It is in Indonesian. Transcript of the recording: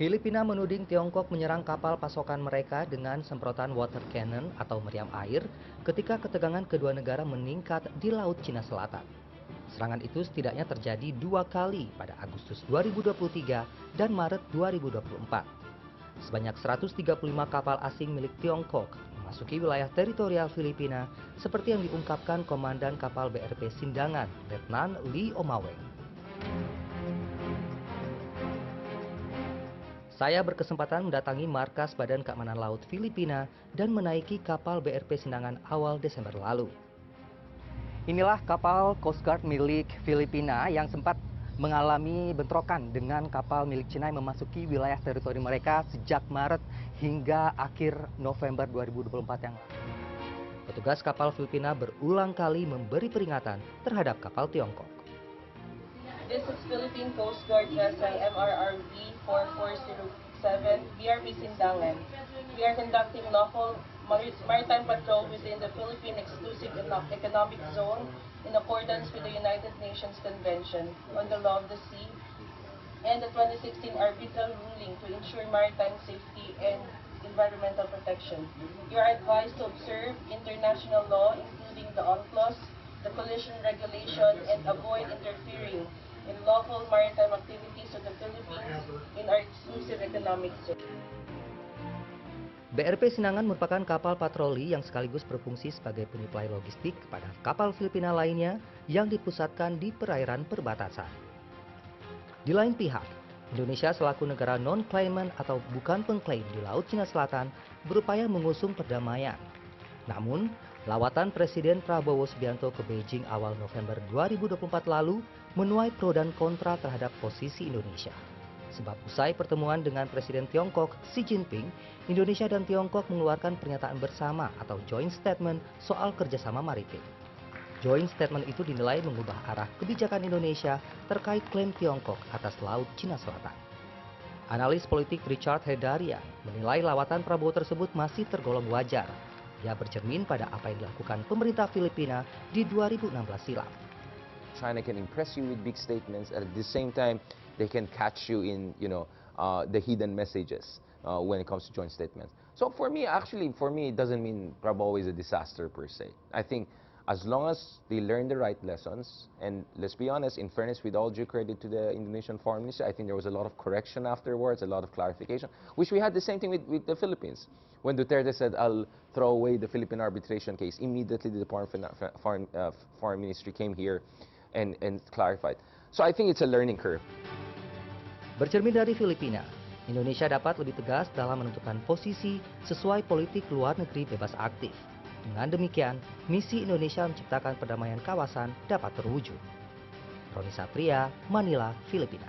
Filipina menuding Tiongkok menyerang kapal pasokan mereka dengan semprotan water cannon atau meriam air ketika ketegangan kedua negara meningkat di Laut Cina Selatan. Serangan itu setidaknya terjadi 2 kali pada Agustus 2023 dan Maret 2024. Sebanyak 135 kapal asing milik Tiongkok memasuki wilayah teritorial Filipina seperti yang diungkapkan Komandan Kapal BRP Sindangan, Letnan Lee Omaweng. Saya berkesempatan mendatangi markas Badan Keamanan Laut Filipina dan menaiki kapal BRP Sindangan awal Desember lalu. Inilah kapal Coast Guard milik Filipina yang sempat mengalami bentrokan dengan kapal milik Cina yang memasuki wilayah teritori mereka sejak Maret hingga akhir November 2024 yang lalu. Petugas kapal Filipina berulang kali memberi peringatan terhadap kapal Tiongkok. This is Philippine Coast Guard vessel MRRV 4407 BRP Sindangan. We are conducting lawful maritime patrol within the Philippine Exclusive Economic Zone in accordance with the United Nations Convention on the Law of the Sea and the 2016 arbitral ruling to ensure maritime safety and environmental protection. You are advised to observe international law, including the UNCLOS, the collision regulation, and avoid interfering in lawful maritime activities of the Philippines in our exclusive economic zone. BRP Sindangan merupakan kapal patroli yang sekaligus berfungsi sebagai penyuplai logistik kepada kapal Filipina lainnya yang dipusatkan di perairan perbatasan. Di lain pihak, Indonesia selaku negara non-claimant atau bukan pengklaim di Laut Cina Selatan berupaya mengusung perdamaian. Namun, lawatan Presiden Prabowo Subianto ke Beijing awal November 2024 lalu menuai pro dan kontra terhadap posisi Indonesia. Sebab usai pertemuan dengan Presiden Tiongkok Xi Jinping, Indonesia dan Tiongkok mengeluarkan pernyataan bersama atau joint statement soal kerjasama maritim. Joint statement itu dinilai mengubah arah kebijakan Indonesia terkait klaim Tiongkok atas Laut Cina Selatan. Analis politik Richard Hedarian menilai lawatan Prabowo tersebut masih tergolong wajar. Ia bercermin pada apa yang dilakukan pemerintah Filipina di 2016 silam. China can impress you with big statements, and at the same time, they can catch you in, the hidden messages when it comes to joint statements. So for me, it doesn't mean Prabowo is a disaster per se. I think as long as they learn the right lessons, and let's be honest, in fairness, with all due credit to the Indonesian foreign minister, I think there was a lot of correction afterwards, a lot of clarification, which we had the same thing with the Philippines. When Duterte said, I'll throw away the Philippine arbitration case, immediately the foreign ministry came here and clarified. So I think it's a learning curve. Bercermin dari Filipina, Indonesia dapat lebih tegas dalam menentukan posisi sesuai politik luar negeri bebas aktif. Dengan demikian, misi Indonesia menciptakan perdamaian kawasan dapat terwujud. Roni Satria, Manila, Filipina.